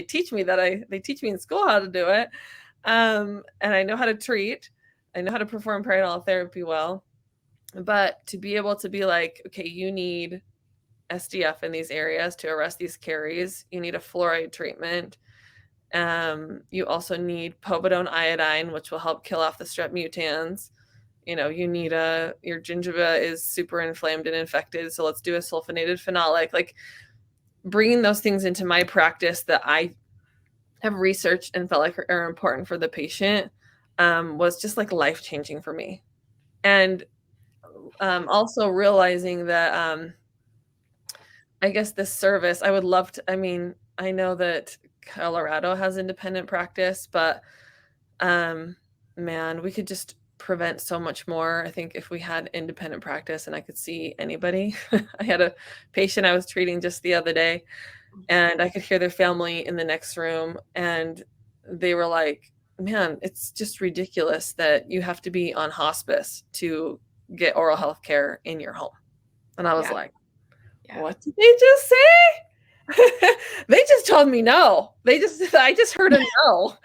teach me they teach me in school how to do it. And I know how to treat. I know how to perform perinatal therapy well. But to be able to be like, okay, you need SDF in these areas to arrest these caries. You need a fluoride treatment. You also need povidone iodine, which will help kill off the strep mutans. You need your gingiva is super inflamed and infected, so let's do a sulfonated phenolic. Like bringing those things into my practice that I have researched and felt like are important for the patient was just like life changing for me. And also realizing that I guess this service, I would love to. I mean, I know that Colorado has independent practice, but man, we could just prevent so much more. I think if we had independent practice and I could see anybody. I had a patient I was treating just the other day, and I could hear their family in the next room, and they were like, man, it's just ridiculous that you have to be on hospice to get oral health care in your home. And I was like, what did they just say? They just told me no. I just heard a no.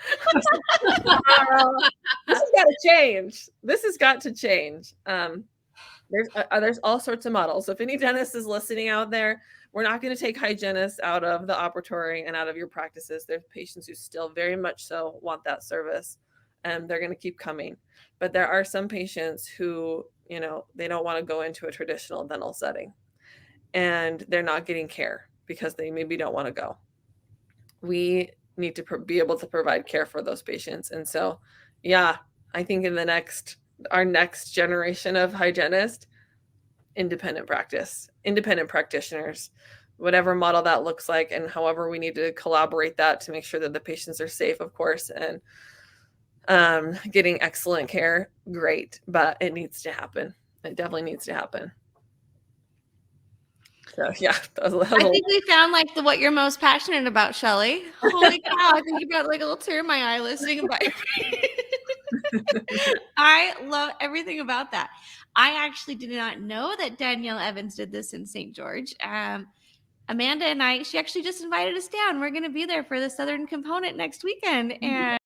This has got to change. This has got to change. There's all sorts of models. So if any dentist is listening out there, we're not going to take hygienists out of the operatory and out of your practices. There's patients who still very much so want that service, and they're going to keep coming. But there are some patients who, they don't want to go into a traditional dental setting, and they're not getting care because they maybe don't want to go. We need to be able to provide care for those patients. And so, yeah, I think in our next generation of hygienists, independent practice, independent practitioners, whatever model that looks like, and however we need to collaborate that to make sure that the patients are safe, of course, and getting excellent care, great, but it needs to happen. It definitely needs to happen. So yeah, I think we found like what you're most passionate about, Shelly. Holy cow! I think you got like a little tear in my eye listening about. I love everything about that. I actually did not know that Danielle Evans did this in St. George. Amanda and she actually just invited us down. We're going to be there for the Southern Component next weekend, and